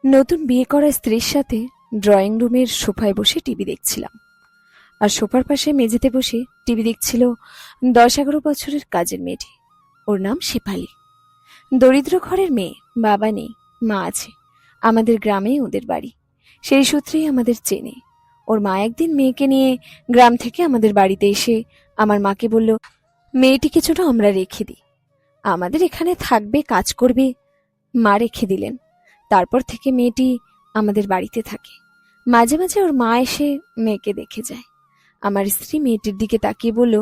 নতুন বিয়ে করা স্ত্রীর সাথে ড্রয়িং রুমের সোফায় বসে টিভি দেখছিলাম। আর সোফার পাশে মেঝেতে বসে টিভি দেখছিল 10-11 বছরের কাজের মেয়েটি। ওর নাম শেফালি। দরিদ্র ঘরের মেয়ে, বাবা নেই, মা আছে। আমাদের গ্রামেই ওদের বাড়ি, সেই সূত্রেই আমাদের চেনে। ওর মা একদিন মেয়েকে নিয়ে গ্রাম থেকে আমাদের বাড়িতে এসে আমার মাকে বলল, মেয়েটিকে ছোট আমরা রেখে দিই, আমাদের এখানে থাকবে, কাজ করবে। মা রেখে দিলেন। তারপর থেকে মেয়েটি আমাদের বাড়িতে থাকে। মাঝে মাঝে ওর মা এসে মেয়েকে দেখে যায়। আমার স্ত্রী মেয়েটির দিকে তাকিয়ে বলল,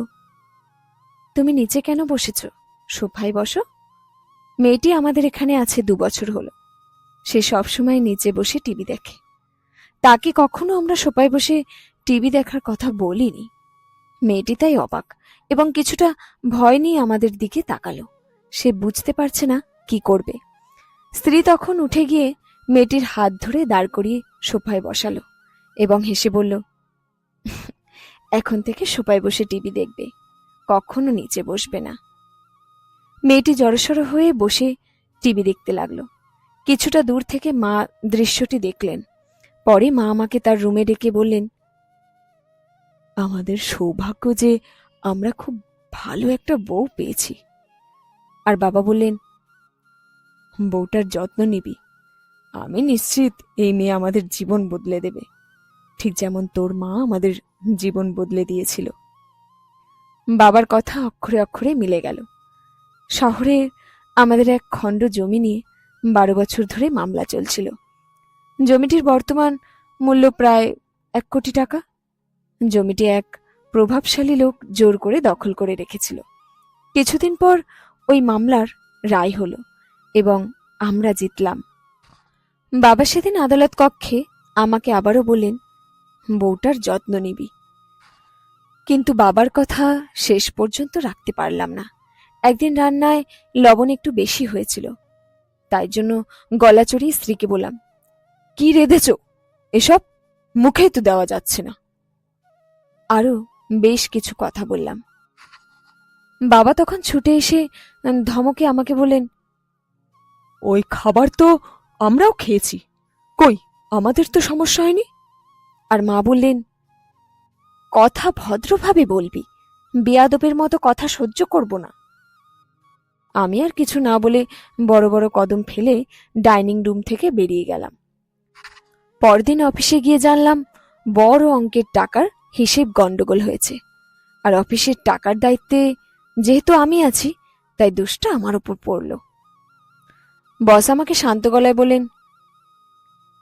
তুমি নিচে কেন বসেছ? সোফায় বসো। মেয়েটি আমাদের এখানে আছে 2 বছর হলো। সে সবসময় নিচে বসে টিভি দেখে। তাকে কখনো আমরা সোফায় বসে টিভি দেখার কথা বলিনি। মেয়েটি তাই অবাক এবং কিছুটা ভয় নিয়ে আমাদের দিকে তাকালো। সে বুঝতে পারছে না কি করবে। স্ত্রী তখন উঠে গিয়ে মেয়েটির হাত ধরে দাঁড় করিয়ে সোফায় বসালো এবং হেসে বলল, এখন থেকে সোফায় বসে টিভি দেখবে, কখনো নিচে বসবে না। মেয়েটি জড়সড় হয়ে বসে টিভি দেখতে লাগলো। কিছুটা দূর থেকে মা দৃশ্যটি দেখলেন। পরে মা আমাকে তার রুমে ডেকে বললেন, আমাদের সৌভাগ্য যে আমরা খুব ভালো একটা বউ পেয়েছি। আর বাবা বললেন, বউটার যত্ন নিবি, আমি নিশ্চিত এই মেয়ে আমাদের জীবন বদলে দেবে, ঠিক যেমন তোর মা আমাদের জীবন বদলে দিয়েছিল। বাবার কথা অক্ষরে অক্ষরে মিলে গেল। শহরে আমাদের এক খণ্ড জমি নিয়ে 12 বছর ধরে মামলা চলছিল। জমিটির বর্তমান মূল্য প্রায় 1 কোটি টাকা। জমিটি এক প্রভাবশালী লোক জোর করে দখল করে রেখেছিল। কিছুদিন পর ওই মামলার রায় হলো এবং আমরা জিতলাম। বাবা সেদিন আদালত কক্ষে আমাকে আবারও বললেন, বউটার যত্ন নিবি। কিন্তু বাবার কথা শেষ পর্যন্ত রাখতে পারলাম না। একদিন রান্নায় লবণ একটু বেশি হয়েছিল, তাই জন্য গলা চড়িয়ে স্ত্রীকে বললাম, কি রেঁধেছ এসব, মুখেই তো দেওয়া যাচ্ছে না। আরো বেশ কিছু কথা বললাম। বাবা তখন ছুটে এসে ধমকে আমাকে বললেন, ওই খাবার তো আমরাও খেয়েছি, কই আমাদের তো সমস্যা হয়নি। আর মা বললেন, কথা ভদ্রভাবে বলবি, বেয়াদবের মতো কথা সহ্য করব না। আমি আর কিছু না বলে বড় বড় কদম ফেলে ডাইনিং রুম থেকে বেরিয়ে গেলাম। পরদিন অফিসে গিয়ে জানলাম বড় অঙ্কের টাকার হিসেব গন্ডগোল হয়েছে। আর অফিসের টাকার দায়িত্বে যেহেতু আমি আছি, তাই দোষটা আমার উপর পড়ল। বস আমাকে শান্ত গলায় বলেন,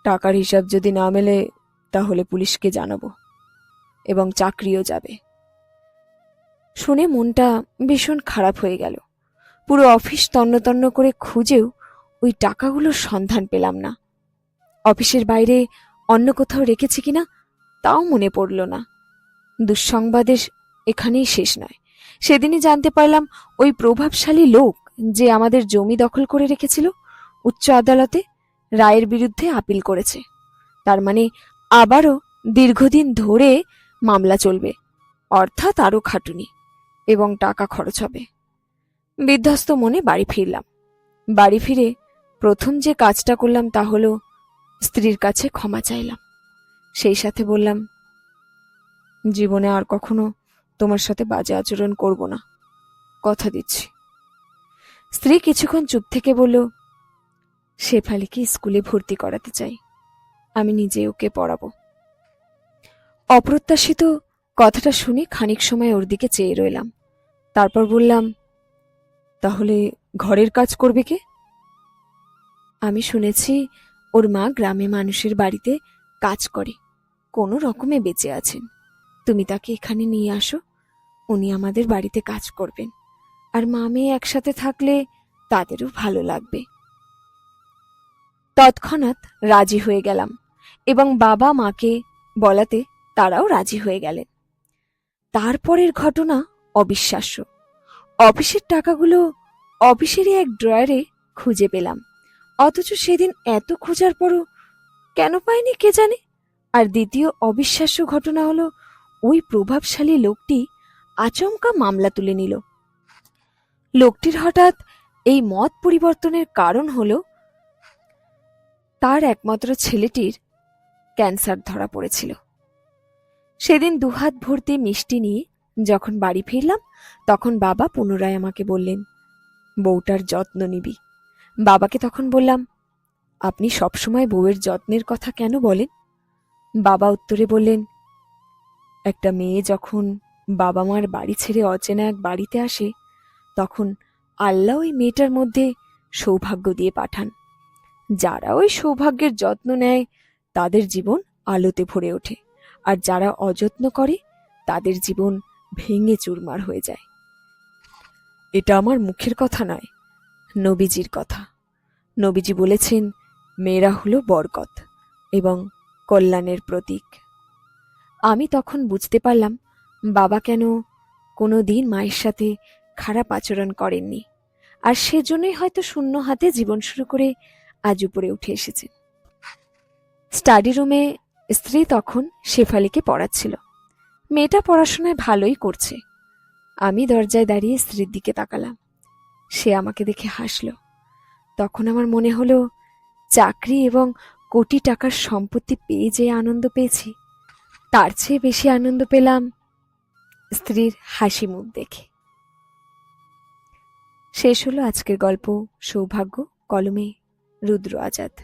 টাকার হিসাব যদি না মেলে তাহলে পুলিশকে জানাবো এবং চাকরিও যাবে। শুনে মনটা ভীষণ খারাপ হয়ে গেল। পুরো অফিস তন্ন তন্ন করে খুঁজেও ওই টাকাগুলোর সন্ধান পেলাম না। অফিসের বাইরে অন্য কোথাও রেখেছি কিনা তাও মনে পড়ল না। দুঃসংবাদের এখানেই শেষ নয়। সেদিনই জানতে পারলাম ওই প্রভাবশালী লোক যে আমাদের জমি দখল করে রেখেছিল, উচ্চ আদালতে রায়ের বিরুদ্ধে আপিল করেছে। তার মানে আবারও দীর্ঘদিন ধরে মামলা চলবে, অর্থাৎ আরও খাটুনি এবং টাকা খরচ হবে। বিধ্বস্ত মনে বাড়ি ফিরলাম। বাড়ি ফিরে প্রথম যে কাজটা করলাম তা হলো স্ত্রীর কাছে ক্ষমা চাইলাম। সেই সাথে বললাম, জীবনে আর কখনো তোমার সাথে বাজে আচরণ করব না, কথা দিচ্ছি। স্ত্রী কিছুক্ষণ চুপ থেকে বলল, শেফালিকে স্কুলে ভর্তি করাতে চাই, আমি নিজে ওকে পড়াবো। অপ্রত্যাশিত কথাটা শুনে খানিক সময় ওর দিকে চেয়ে রইলাম। তারপর বললাম, তাহলে ঘরের কাজ করবে কে? আমি শুনেছি ওর মা গ্রামে মানুষের বাড়িতে কাজ করে, কোনো রকমে বেঁচে আছেন। তুমি তাকে এখানে নিয়ে আসো, উনি আমাদের বাড়িতে কাজ করবেন, আর মা মেয়ে একসাথে থাকলে তাদেরও ভালো লাগবে। তৎক্ষণাৎ রাজি হয়ে গেলাম এবং বাবা মাকে বলাতে তারাও রাজি হয়ে গেলেন। তারপরের ঘটনা অবিশ্বাস্য। অফিসের টাকাগুলো অফিসেরই এক ড্রয়ারে খুঁজে পেলাম, অথচ সেদিন এত খোঁজার পরও কেন পাইনি কে জানে। আর দ্বিতীয় অবিশ্বাস্য ঘটনা হলো, ওই প্রভাবশালী লোকটি আচমকা মামলা তুলে নিল। লোকটির হঠাৎ এই মত পরিবর্তনের কারণ হলো, তার একমাত্র ছেলেটির ক্যান্সার ধরা পড়েছিল। সেদিন দুহাত ভর্তি মিষ্টি নিয়ে যখন বাড়ি ফিরলাম, তখন বাবা পুনরায় আমাকে বললেন, বউটার যত্ন নিবি। বাবাকে তখন বললাম, আপনি সবসময় বউয়ের যত্নের কথা কেন বলেন? বাবা উত্তরে বললেন, একটা মেয়ে যখন বাবা মার বাড়ি ছেড়ে অচেনা এক বাড়িতে আসে, তখন আল্লাহ ওই মেয়েটার মধ্যে সৌভাগ্য দিয়ে পাঠান। যারা ওই সৌভাগ্যের যত্ন নেয় তাদের জীবন আলোতে ভরে ওঠে, আর যারা অযত্ন করে তাদের জীবন ভেঙে চুরমার হয়ে যায়। এটা আমার মুখের কথা নয়, নবীজির কথা। নবীজি বলেছেন, মেয়েরা হলো বরকত এবং কল্যাণের প্রতীক। আমি তখন বুঝতে পারলাম বাবা কেন কোনো দিন মায়ের সাথে খারাপ আচরণ করেননি, আর সেজন্যই হয়তো শূন্য হাতে জীবন শুরু করে আজ উপরে উঠে এসেছেন। স্টাডি রুমে স্ত্রী তখন শেফালিকে পড়াচ্ছিল। মেয়েটা পড়াশোনায় ভালোই করছে। আমি দরজায় দাঁড়িয়ে স্ত্রীর দিকে তাকালাম। সে আমাকে দেখে হাসল। তখন আমার মনে হলো, চাকরি এবং কোটি টাকার সম্পত্তি পেয়ে যে আনন্দ পেয়েছি, তার চেয়ে বেশি আনন্দ পেলাম স্ত্রীর হাসি মুখ দেখে। শেষ হলো আজকের গল্প সৌভাগ্য, কলমে রুদ্র আজাদ।